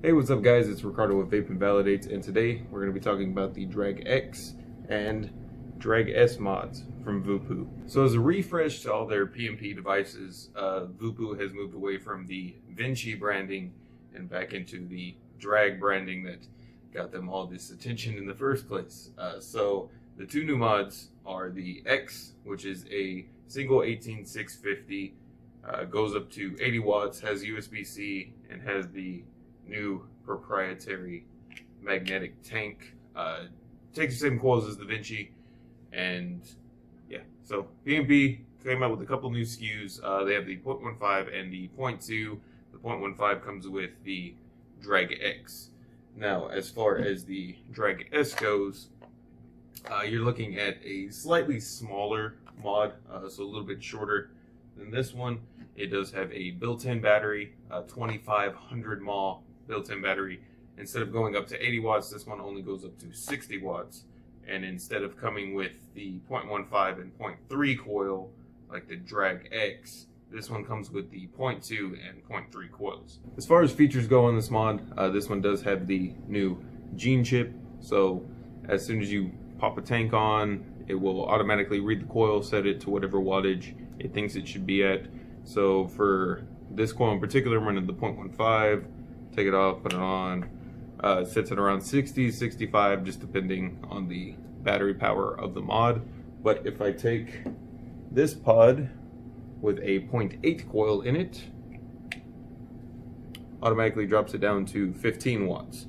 Hey, what's up guys? It's Ricardo with Vape and Validates, and today we're going to be talking about the Drag X and Drag S mods from VooPoo. So as a refresh to all their PMP devices, VooPoo has moved away from the Vinci branding and back into the Drag branding that got them all this attention in the first place. So the two new mods are the X, which is a single 18650, goes up to 80 watts, has USB-C, and has the new proprietary magnetic tank. Takes the same coils as the Vinci, and yeah, so PMP came out with a couple new SKUs. They have the 0.15 and the 0.2. The 0.15 comes with the Drag X. Now, as far as the Drag S goes, you're looking at a slightly smaller mod, so a little bit shorter than this one. It does have a built-in battery, 2500 mAh built-in battery. Instead of going up to 80 watts, this one only goes up to 60 watts. And instead of coming with the 0.15 and 0.3 coil like the Drag X, this one comes with the 0.2 and 0.3 coils. As far as features go on this mod, this one does have the new gene chip. So as soon as you pop a tank on, it will automatically read the coil, set it to whatever wattage it thinks it should be at. So for this coil in particular, I'm running the 0.15. Take it off, put it on, sets it around 60, 65, just depending on the battery power of the mod. But if I take this pod with a 0.8 coil in it, automatically drops it down to 15 watts.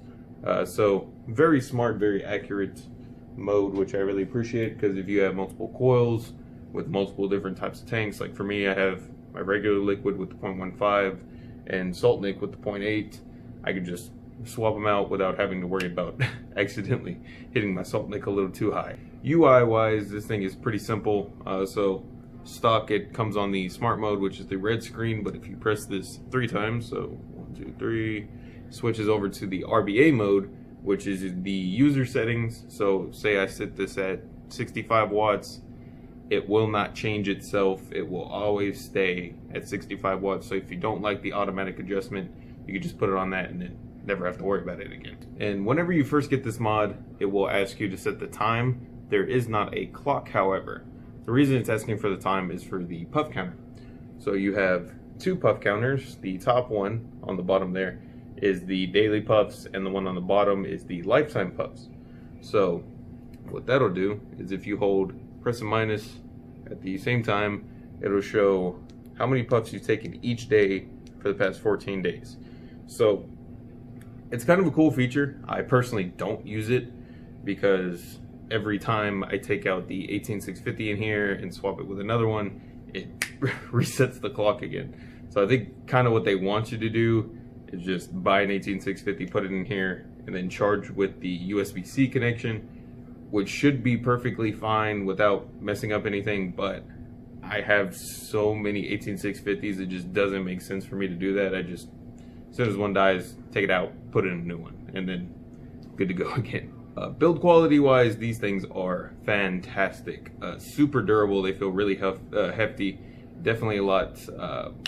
So very smart, very accurate mode, which I really appreciate, because if you have multiple coils with multiple different types of tanks, like for me, I have my regular liquid with the 0.15 and salt nic with the 0.8, I could just swap them out without having to worry about accidentally hitting my salt nic a little too high. UI wise, this thing is pretty simple. So stock, it comes on the smart mode, which is the red screen, but if you press this 3 times, so 1, 2, 3, switches over to the RBA mode, which is the user settings. So say I set this at 65 watts, it will not change itself. It will always stay at 65 watts. So if you don't like the automatic adjustment, you can just put it on that and then never have to worry about it again. And whenever you first get this mod, it will ask you to set the time. There is not a clock, however. The reason it's asking for the time is for the puff counter. So you have 2 puff counters. The top one on the bottom there is the daily puffs, and the one on the bottom is the lifetime puffs. So what that'll do is if you press a minus at the same time, it'll show how many puffs you've taken each day for the past 14 days. So it's kind of a cool feature. I personally don't use it because every time I take out the 18650 in here and swap it with another one, it resets the clock again. So I think kind of what they want you to do is just buy an 18650, put it in here, and then charge with the USB-C connection, which should be perfectly fine without messing up anything. But I have so many 18650s, it just doesn't make sense for me to do that. As soon as one dies, take it out, put in a new one, and then good to go again. Build quality wise, these things are fantastic. Super durable, they feel really hefty. Definitely a lot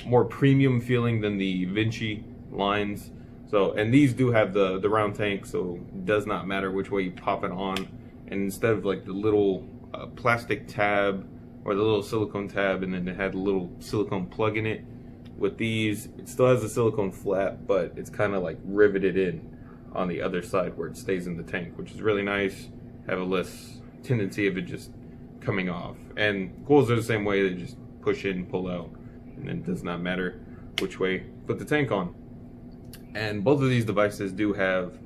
more premium feeling than the Vinci lines. So, and these do have the round tank, so it does not matter which way you pop it on. And instead of like the little plastic tab or the little silicone tab, and then it had a little silicone plug in it, with these, it still has a silicone flap, but it's kind of like riveted in on the other side where it stays in the tank, which is really nice. Have a less tendency of it just coming off. And coils are the same way, they just push in, pull out, and then it does not matter which way put the tank on. And both of these devices do have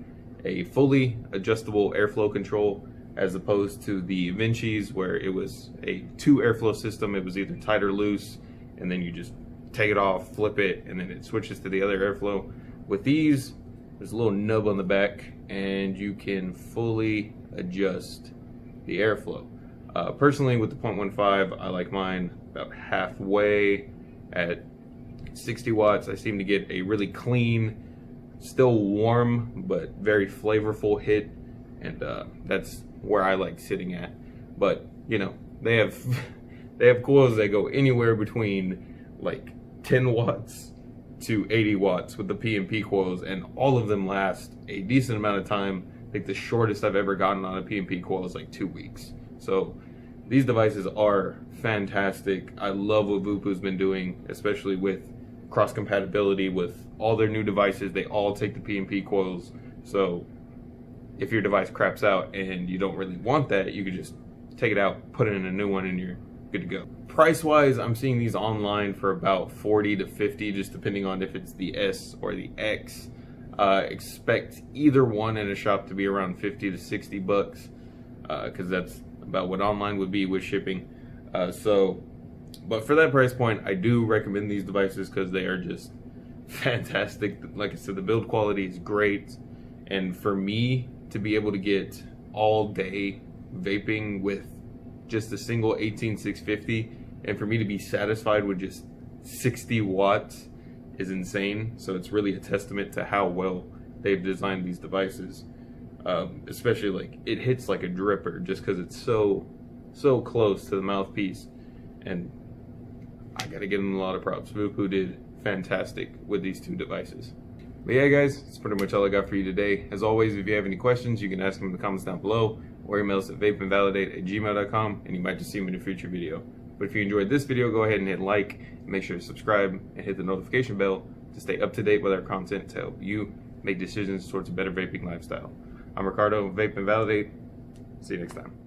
a fully adjustable airflow control, as opposed to the Vinci's where it was a 2 airflow system. It was either tight or loose, and then you just take it off, flip it, and then it switches to the other airflow. With these, there's a little nub on the back, and you can fully adjust the airflow. Personally, with the 0.15, I like mine about halfway at 60 watts. I seem to get a really clean, still warm, but very flavorful hit, and that's where I like sitting at. But you know, they have coils that go anywhere between like 10 watts to 80 watts with the PMP coils, and all of them last a decent amount of time. I think the shortest I've ever gotten on a PMP coil is like 2 weeks. So these devices are fantastic. I love what VooPoo's been doing, especially with cross compatibility with all their new devices. They all take the PMP coils, so if your device craps out and you don't really want that, you could just take it out, put it in a new one, and you're good to go. Price wise, I'm seeing these online for about 40 to 50, just depending on if it's the S or the X. Expect either one in a shop to be around 50 to 60 bucks, because that's about what online would be with shipping. But for that price point, I do recommend these devices because they are just fantastic. Like I said, the build quality is great, and for me to be able to get all day vaping with just a single 18650, and for me to be satisfied with just 60 watts is insane. So it's really a testament to how well they've designed these devices. Especially like it hits like a dripper just because it's so close to the mouthpiece, and I gotta give them a lot of props. VooPoo did fantastic with these two devices. But yeah guys, that's pretty much all I got for you today. As always, if you have any questions, you can ask them in the comments down below, or email us at vapeandvalidate@gmail.com, and you might just see them in a future video. But if you enjoyed this video, go ahead and hit like, and make sure to subscribe and hit the notification bell to stay up to date with our content to help you make decisions towards a better vaping lifestyle. I'm Ricardo, Vape and Validate. See you next time.